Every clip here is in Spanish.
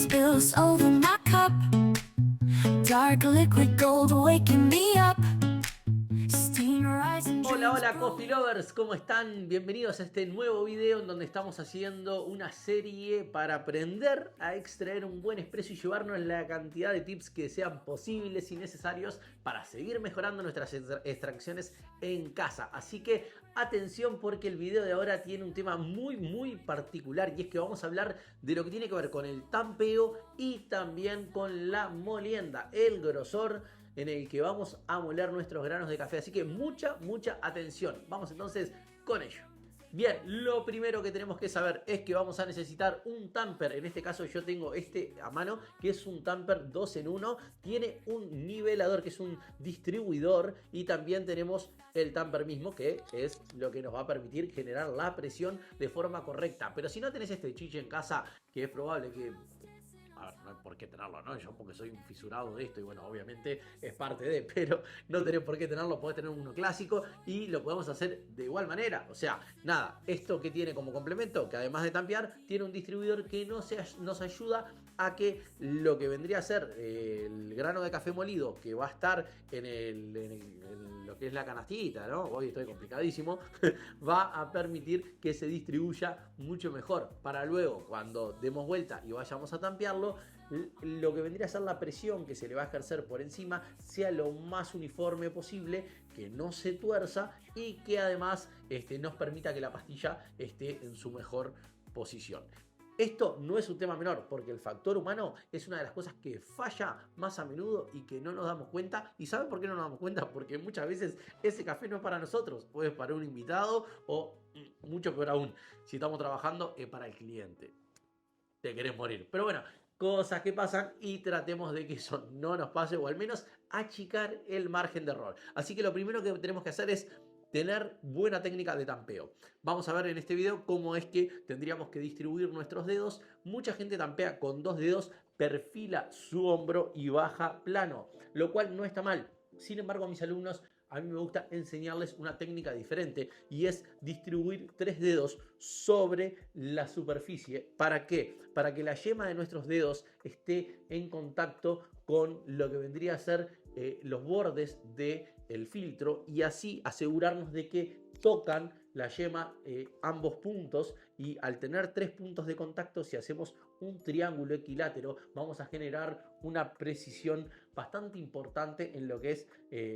spills over my cup. Dark liquid gold waking me up. Steam rising. Hola, hola Coffee Lovers, ¿cómo están? Bienvenidos a este nuevo video en donde estamos haciendo una serie para aprender a extraer un buen espresso y llevarnos la cantidad de tips que sean posibles y necesarios para seguir mejorando nuestras extracciones en casa. Así que atención, porque el video de ahora tiene un tema muy particular, y es que vamos a hablar de lo que tiene que ver con el tampeo y también con la molienda, el grosor en el que vamos a moler nuestros granos de café. Así que mucha atención. Vamos entonces con ello. Bien, lo primero que tenemos que saber es que vamos a necesitar un tamper. En este caso yo tengo este a mano, que es un tamper 2 en 1. Tiene un nivelador, que es un distribuidor, y también tenemos el tamper mismo, que es lo que nos va a permitir generar la presión de forma correcta. Pero si no tenés este chiche en casa, que es probable que... A ver, no hay por qué tenerlo, ¿no? Yo porque soy un fisurado de esto y bueno, obviamente es parte de, pero no tenés por qué tenerlo, podés tener uno clásico y lo podemos hacer de igual manera. O sea, nada, esto que tiene como complemento, que además de tampear, tiene un distribuidor que nos ayuda a que lo que vendría a ser el grano de café molido, que va a estar en lo que es la canastita, ¿no? Hoy estoy complicadísimo, va a permitir que se distribuya mucho mejor, para luego, cuando demos vuelta y vayamos a tampearlo, lo que vendría a ser la presión que se le va a ejercer por encima sea lo más uniforme posible, que no se tuerza y que además nos permita que la pastilla esté en su mejor posición. Esto no es un tema menor, porque el factor humano es una de las cosas que falla más a menudo y que no nos damos cuenta. ¿Y saben por qué no nos damos cuenta? Porque muchas veces ese café no es para nosotros, o es para un invitado, o mucho peor aún, si estamos trabajando, es para el cliente. Te querés morir. Pero bueno, cosas que pasan, y tratemos de que eso no nos pase, o al menos achicar el margen de error. Así que lo primero que tenemos que hacer es tener buena técnica de tampeo. Vamos a ver en este video cómo es que tendríamos que distribuir nuestros dedos. Mucha gente tampea con 2 dedos, perfila su hombro y baja plano, lo cual no está mal. Sin embargo, a mis alumnos, a mí me gusta enseñarles una técnica diferente, y es distribuir 3 dedos sobre la superficie. ¿Para qué? Para que la yema de nuestros dedos esté en contacto con lo que vendría a ser los bordes del filtro, y así asegurarnos de que tocan la yema ambos puntos. Y al tener 3 puntos de contacto, si hacemos un triángulo equilátero, vamos a generar una precisión bastante importante en lo que es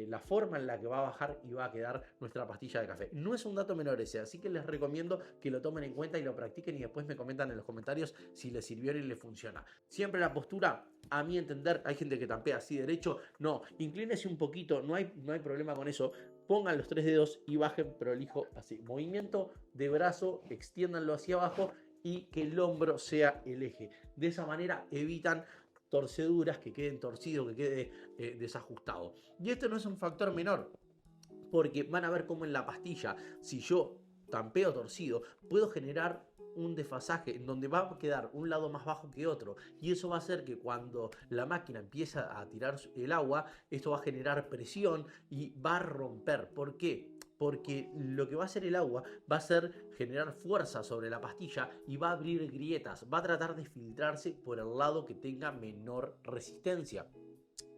la forma en la que va a bajar y va a quedar nuestra pastilla de café. No es un dato menor ese, así que les recomiendo que lo tomen en cuenta y lo practiquen, y después me comentan en los comentarios si les sirvió y les funciona. Siempre la postura, a mi entender, hay gente que tampea así derecho, no, inclínese un poquito, no hay problema con eso. Pongan los 3 dedos y bajen prolijo así. Movimiento de brazo, extiéndanlo hacia abajo y que el hombro sea el eje. De esa manera evitan torceduras, que queden torcido, que quede desajustado. Y esto no es un factor menor, porque van a ver cómo en la pastilla, si yo tampeo torcido, puedo generar un desfasaje en donde va a quedar un lado más bajo que otro, y eso va a hacer que cuando la máquina empieza a tirar el agua, esto va a generar presión y va a romper. ¿Por qué? Porque lo que va a hacer el agua va a ser generar fuerza sobre la pastilla y va a abrir grietas, va a tratar de filtrarse por el lado que tenga menor resistencia.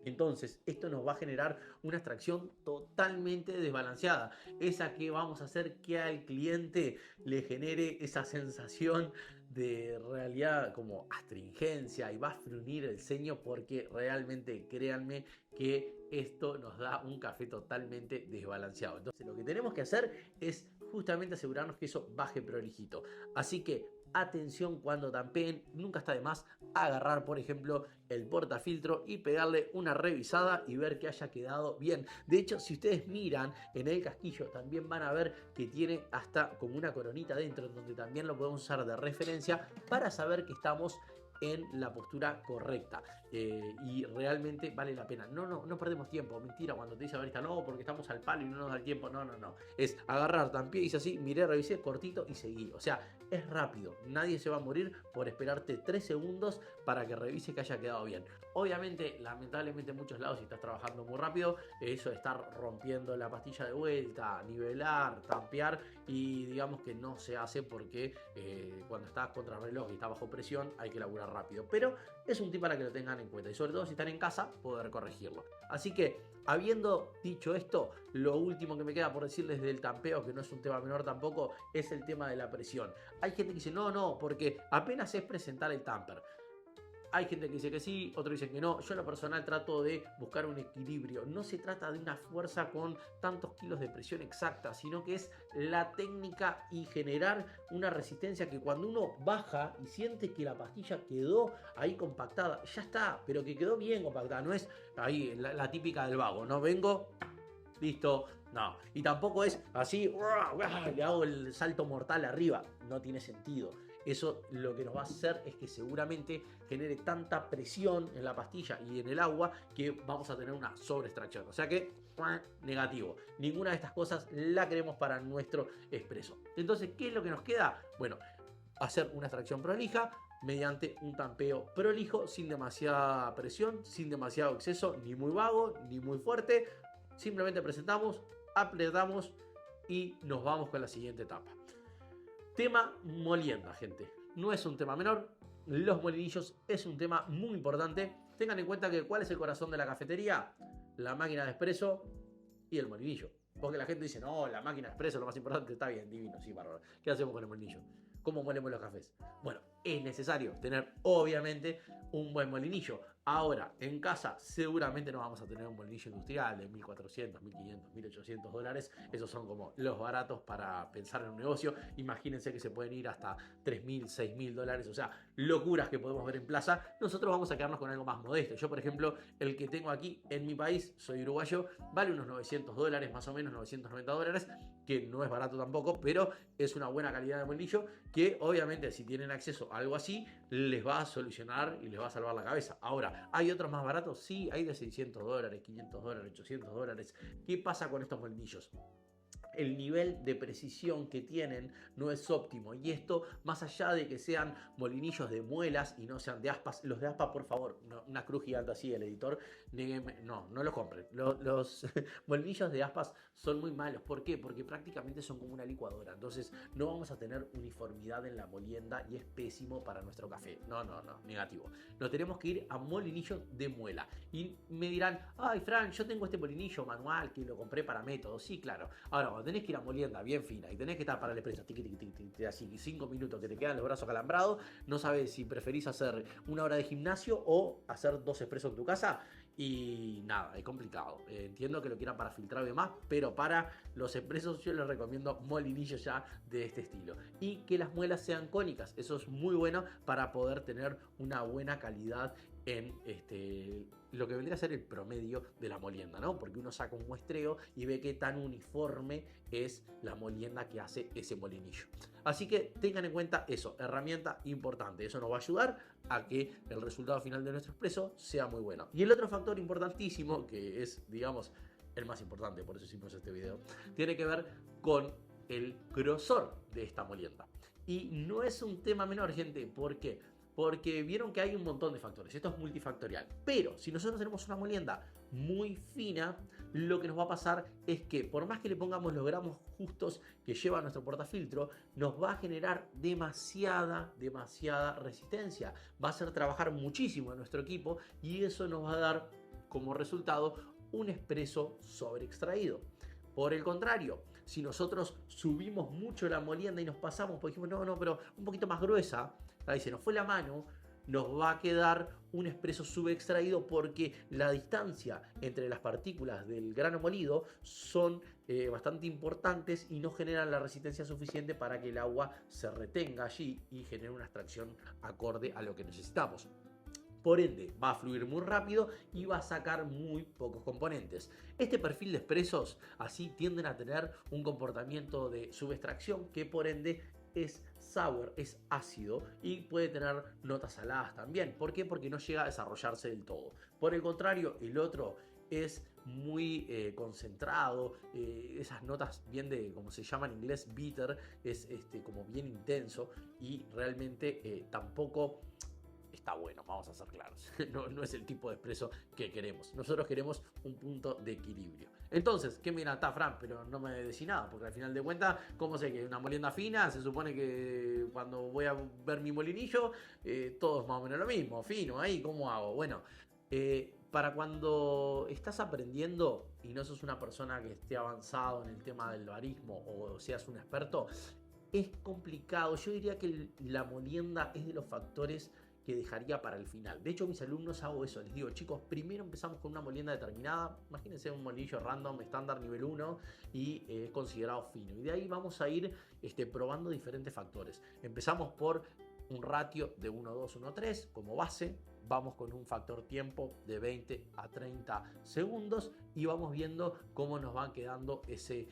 Entonces, esto nos va a generar una extracción totalmente desbalanceada, esa que vamos a hacer que al cliente le genere esa sensación de realidad como astringencia, y va a frunir el ceño, porque realmente, créanme, que esto nos da un café totalmente desbalanceado. Entonces, lo que tenemos que hacer es justamente asegurarnos que eso baje prolijito. Así que atención cuando tampeen, nunca está de más agarrar, por ejemplo, el portafiltro y pegarle una revisada y ver que haya quedado bien. De hecho, si ustedes miran en el casquillo, también van a ver que tiene hasta como una coronita dentro, en donde también lo podemos usar de referencia para saber que estamos en la postura correcta, y realmente vale la pena. No perdemos tiempo. Mentira cuando te dice barista, no, porque estamos al palo y no nos da el tiempo. No, es agarrar, tampié, hice así, miré, revisé, cortito y seguí. O sea, es rápido, nadie se va a morir por esperarte 3 segundos para que revise que haya quedado bien. Obviamente, lamentablemente en muchos lados, si estás trabajando muy rápido, eso de estar rompiendo la pastilla de vuelta, nivelar, tampear, y digamos que no se hace, porque cuando estás contra reloj y está bajo presión hay que laburar rápido. Pero es un tip para que lo tengan en cuenta y sobre todo si están en casa poder corregirlo. Así que habiendo dicho esto, lo último que me queda por decirles del tampeo, que no es un tema menor tampoco, es el tema de la presión. Hay gente que dice no, porque apenas es presentar el tamper. Hay gente que dice que sí, otros dicen que no. Yo en lo personal trato de buscar un equilibrio. No se trata de una fuerza con tantos kilos de presión exacta, sino que es la técnica y generar una resistencia que cuando uno baja y siente que la pastilla quedó ahí compactada, ya está, pero que quedó bien compactada. No es ahí la típica del vago, ¿no? Vengo, listo, no. Y tampoco es así, le hago el salto mortal arriba. No tiene sentido. Eso lo que nos va a hacer es que seguramente genere tanta presión en la pastilla y en el agua que vamos a tener una sobreextracción. O sea que, negativo. Ninguna de estas cosas la queremos para nuestro espresso. Entonces, ¿qué es lo que nos queda? Bueno, hacer una extracción prolija mediante un tampeo prolijo, sin demasiada presión, sin demasiado exceso, ni muy vago, ni muy fuerte. Simplemente presentamos, apretamos y nos vamos con la siguiente etapa. Tema molienda, gente. No es un tema menor. Los molinillos es un tema muy importante. Tengan en cuenta que ¿cuál es el corazón de la cafetería? La máquina de espresso y el molinillo. Porque la gente dice, no, la máquina de espresso es lo más importante. Está bien, divino, sí, bárbaro. ¿Qué hacemos con el molinillo? ¿Cómo molemos los cafés? Bueno, es necesario tener, obviamente, un buen molinillo. Ahora, en casa, seguramente no vamos a tener un molinillo industrial de 1.400, 1.500, 1.800 dólares. Esos son como los baratos para pensar en un negocio. Imagínense que se pueden ir hasta 3.000, 6.000 dólares. O sea, locuras que podemos ver en plaza. Nosotros vamos a quedarnos con algo más modesto. Yo, por ejemplo, el que tengo aquí en mi país, soy uruguayo, vale unos 900 dólares, más o menos 990 dólares, que no es barato tampoco, pero es una buena calidad de molinillo que obviamente si tienen acceso a algo así, les va a solucionar y les va a salvar la cabeza. Ahora, ¿hay otros más baratos? Sí, hay de 600 dólares, 500 dólares, 800 dólares. ¿Qué pasa con estos molinillos? El nivel de precisión que tienen no es óptimo y esto más allá de que sean molinillos de muelas y no sean de aspas, los de aspas por favor, no, una cruz gigante así el editor, no los compren. Los molinillos de aspas son muy malos. ¿Por qué? Porque prácticamente son como una licuadora, entonces no vamos a tener uniformidad en la molienda y es pésimo para nuestro café. No, negativo. Nos tenemos que ir a molinillos de muela y me dirán, ay Fran, yo tengo este molinillo manual que lo compré para método. Sí, claro. Ahora, cuando tenés que ir a molienda bien fina y tenés que estar para el expreso así 5 minutos que te quedan los brazos calambrados, no sabes si preferís hacer una hora de gimnasio o hacer 2 expresos en tu casa y nada, es complicado. Entiendo que lo quieran para filtrar y demás, pero para los expresos yo les recomiendo molinillos ya de este estilo y que las muelas sean cónicas. Eso es muy bueno para poder tener una buena calidad en lo que vendría a ser el promedio de la molienda, ¿no? Porque uno saca un muestreo y ve qué tan uniforme es la molienda que hace ese molinillo. Así que tengan en cuenta eso, herramienta importante. Eso nos va a ayudar a que el resultado final de nuestro expreso sea muy bueno. Y el otro factor importantísimo, que es, digamos, el más importante, por eso hicimos este video, tiene que ver con el grosor de esta molienda. Y no es un tema menor, gente. ¿Por qué? Porque vieron que hay un montón de factores, esto es multifactorial. Pero si nosotros tenemos una molienda muy fina, lo que nos va a pasar es que por más que le pongamos los gramos justos que lleva nuestro portafiltro, nos va a generar demasiada resistencia. Va a hacer trabajar muchísimo a nuestro equipo y eso nos va a dar como resultado un expreso sobreextraído. Por el contrario, si nosotros subimos mucho la molienda y nos pasamos, porque dijimos, no, pero un poquito más gruesa, ahí se nos fue la mano, nos va a quedar un expreso subextraído porque la distancia entre las partículas del grano molido son bastante importantes y no generan la resistencia suficiente para que el agua se retenga allí y genere una extracción acorde a lo que necesitamos. Por ende, va a fluir muy rápido y va a sacar muy pocos componentes. Este perfil de expresos así tienden a tener un comportamiento de subextracción que por ende es sour, es ácido y puede tener notas saladas también. ¿Por qué? Porque no llega a desarrollarse del todo. Por el contrario, el otro es muy concentrado, esas notas bien de, como se llama en inglés, bitter, es como bien intenso y realmente tampoco está bueno, vamos a ser claros. No es el tipo de espresso que queremos. Nosotros queremos un punto de equilibrio. Entonces, ¿qué mira? Está Fran, pero no me decís nada, porque al final de cuentas, ¿cómo sé que una molienda fina? Se supone que cuando voy a ver mi molinillo, todo es más o menos lo mismo, fino, ahí, ¿cómo hago? Bueno, para cuando estás aprendiendo y no sos una persona que esté avanzado en el tema del barismo o seas un experto, es complicado. Yo diría que la molienda es de los factores que dejaría para el final. De hecho, a mis alumnos hago eso. Les digo, chicos, primero empezamos con una molienda determinada. Imagínense un molillo random, estándar nivel 1 y es considerado fino. Y de ahí vamos a ir probando diferentes factores. Empezamos por un ratio de 1,2, 1,3 como base. Vamos con un factor tiempo de 20 a 30 segundos y vamos viendo cómo nos va quedando ese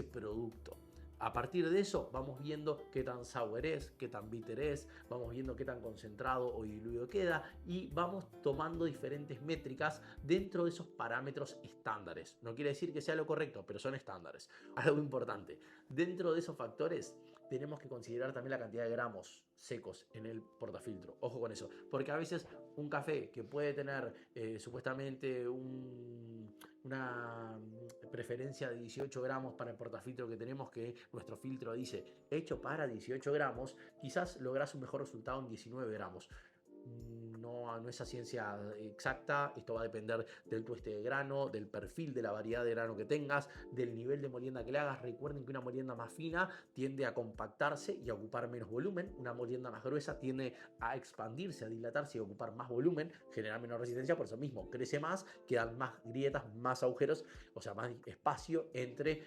producto. A partir de eso vamos viendo qué tan sour es, qué tan bitter es, vamos viendo qué tan concentrado o diluido queda y vamos tomando diferentes métricas dentro de esos parámetros estándares. No quiere decir que sea lo correcto, pero son estándares. Algo importante, dentro de esos factores tenemos que considerar también la cantidad de gramos secos en el portafiltro. Ojo con eso, porque a veces un café que puede tener supuestamente una preferencia de 18 gramos para el portafiltro que tenemos, que nuestro filtro dice hecho para 18 gramos, quizás lográs un mejor resultado en 19 gramos. No es a ciencia exacta, esto va a depender del tueste de grano, del perfil de la variedad de grano que tengas, del nivel de molienda que le hagas. Recuerden que una molienda más fina tiende a compactarse y a ocupar menos volumen, una molienda más gruesa tiende a expandirse, a dilatarse y a ocupar más volumen, genera menos resistencia, por eso mismo crece más, quedan más grietas, más agujeros, o sea, más espacio entre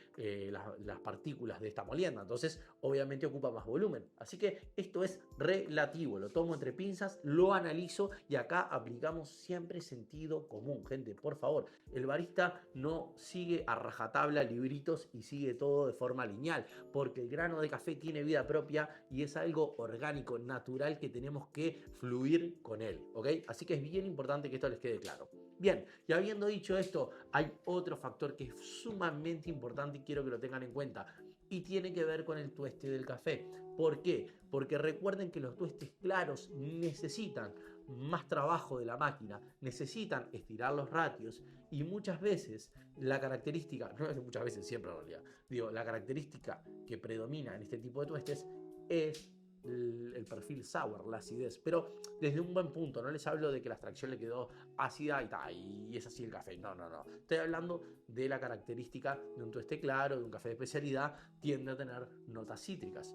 las partículas de esta molienda, entonces obviamente ocupa más volumen, así que esto es relativo, lo tomo entre pinzas, lo analizo y acá aplicamos siempre sentido común. Gente, por favor, el barista no sigue a rajatabla libritos y sigue todo de forma lineal, porque el grano de café tiene vida propia y es algo orgánico, natural, que tenemos que fluir con él, ¿ok? Así que es bien importante que esto les quede claro. Bien, y habiendo dicho esto, hay otro factor que es sumamente importante y quiero que lo tengan en cuenta, y tiene que ver con el tueste del café. ¿Por qué? Porque recuerden que los tuestes claros necesitan más trabajo de la máquina, necesitan estirar los ratios y muchas veces la característica, no es muchas veces, siempre en realidad, digo, la característica que predomina en este tipo de tuestes es el perfil sour, la acidez, pero desde un buen punto. No les hablo de que la extracción le quedó ácida y es así el café, no. Estoy hablando de la característica de un tueste claro, de un café de especialidad, tiende a tener notas cítricas.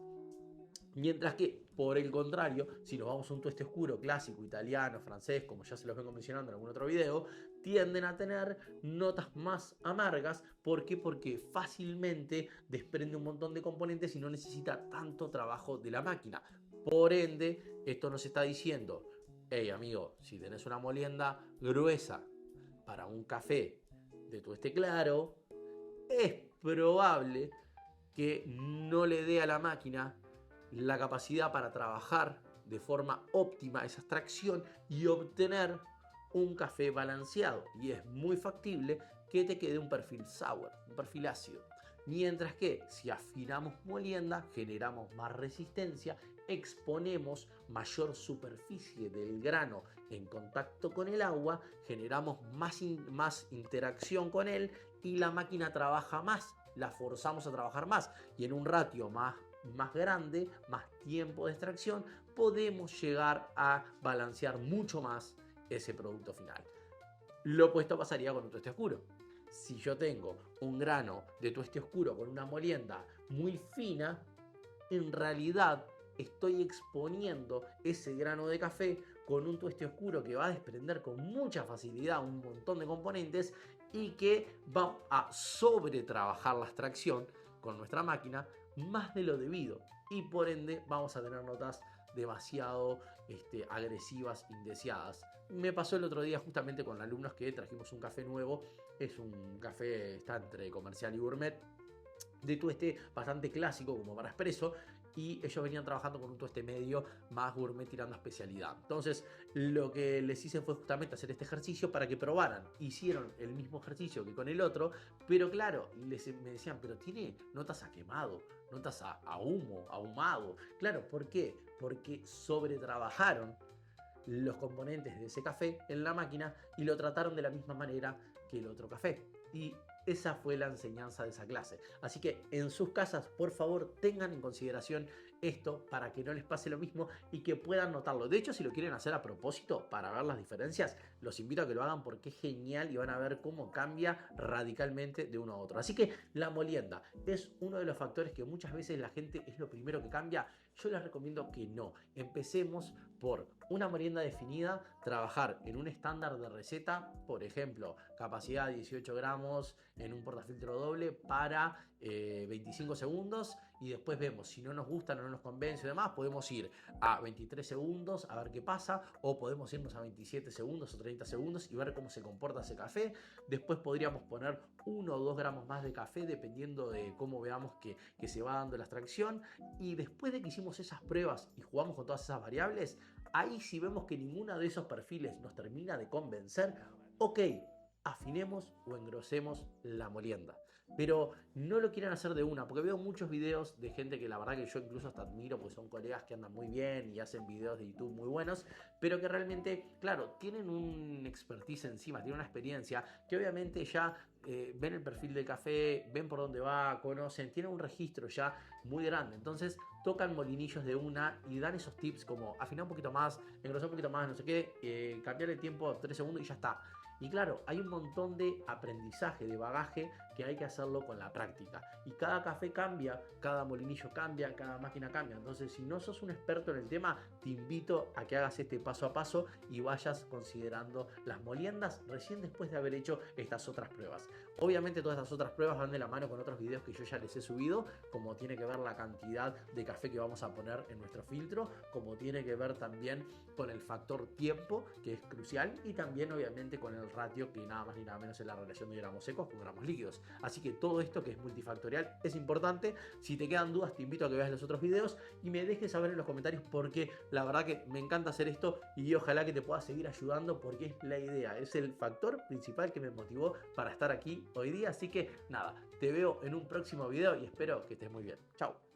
Mientras que, por el contrario, si nos vamos a un tueste oscuro, clásico, italiano, francés, como ya se los vengo mencionando en algún otro video, tienden a tener notas más amargas. ¿Por qué? Porque fácilmente desprende un montón de componentes y no necesita tanto trabajo de la máquina. Por ende, esto nos está diciendo, hey amigo, si tenés una molienda gruesa para un café de tueste claro, es probable que no le dé a la máquina la capacidad para trabajar de forma óptima esa extracción y obtener un café balanceado, y es muy factible que te quede un perfil sour, un perfil ácido. Mientras que si afinamos molienda, generamos más resistencia, exponemos mayor superficie del grano en contacto con el agua, generamos más interacción con él y la máquina trabaja más, la forzamos a trabajar más, y en un ratio más grande, más tiempo de extracción, podemos llegar a balancear mucho más ese producto final. Lo opuesto pasaría con un tueste oscuro. Si yo tengo un grano de tueste oscuro con una molienda muy fina, en realidad estoy exponiendo ese grano de café con un tueste oscuro que va a desprender con mucha facilidad un montón de componentes y que va a sobretrabajar la extracción con nuestra máquina más de lo debido, y por ende vamos a tener notas demasiado agresivas, indeseadas. Me pasó el otro día justamente con alumnos que trajimos un café nuevo. Es un café, está entre comercial y gourmet, de tueste bastante clásico como para expreso, y ellos venían trabajando con un tueste medio más gourmet tirando a especialidad. Entonces lo que les hice fue justamente hacer este ejercicio para que probaran. Hicieron el mismo ejercicio que con el otro, pero claro, me decían, pero tiene notas a quemado, notas a humo, ahumado. Claro, ¿por qué? Porque sobretrabajaron los componentes de ese café en la máquina y lo trataron de la misma manera que el otro café. Y esa fue la enseñanza de esa clase. Así que en sus casas, por favor, tengan en consideración esto para que no les pase lo mismo y que puedan notarlo. De hecho, si lo quieren hacer a propósito para ver las diferencias, los invito a que lo hagan porque es genial y van a ver cómo cambia radicalmente de uno a otro. Así que la molienda es uno de los factores que muchas veces la gente es lo primero que cambia. Yo les recomiendo que no. Empecemos por una molienda definida, trabajar en un estándar de receta, por ejemplo, capacidad 18 gramos en un portafiltro doble para 25 segundos y después vemos si no nos gusta, no nos convence y demás, podemos ir a 23 segundos a ver qué pasa, o podemos irnos a 27 segundos o 30 segundos y ver cómo se comporta ese café. Después podríamos poner 1 o 2 gramos más de café dependiendo de cómo veamos que se va dando la extracción. Y después de que hicimos esas pruebas y jugamos con todas esas variables, ahí si vemos que ninguno de esos perfiles nos termina de convencer, ok, afinemos o engrosemos la molienda. Pero no lo quieran hacer de una, porque veo muchos videos de gente que la verdad que yo incluso hasta admiro, porque son colegas que andan muy bien y hacen videos de YouTube muy buenos, pero que realmente, claro, tienen un expertise encima, tienen una experiencia que obviamente ya ven el perfil del café, ven por dónde va, conocen, tienen un registro ya muy grande. Entonces tocan molinillos de una y dan esos tips como afinar un poquito más, engrosar un poquito más, no sé qué, cambiar el tiempo a 3 segundos y ya está. Y claro, hay un montón de aprendizaje, de bagaje que hay que hacerlo con la práctica. Y cada café cambia, cada molinillo cambia, cada máquina cambia. Entonces, si no sos un experto en el tema, te invito a que hagas este paso a paso y vayas considerando las moliendas recién después de haber hecho estas otras pruebas. Obviamente todas estas otras pruebas van de la mano con otros videos que yo ya les he subido, como tiene que ver la cantidad de café que vamos a poner en nuestro filtro, como tiene que ver también con el factor tiempo, que es crucial, y también obviamente con el ratio, que nada más ni nada menos es la relación de gramos secos con gramos líquidos. Así que todo esto que es multifactorial es importante. Si te quedan dudas, te invito a que veas los otros videos y me dejes saber en los comentarios, porque la verdad que me encanta hacer esto y ojalá que te pueda seguir ayudando, porque es la idea, es el factor principal que me motivó para estar aquí hoy día. Así que nada, te veo en un próximo video y espero que estés muy bien. Chao.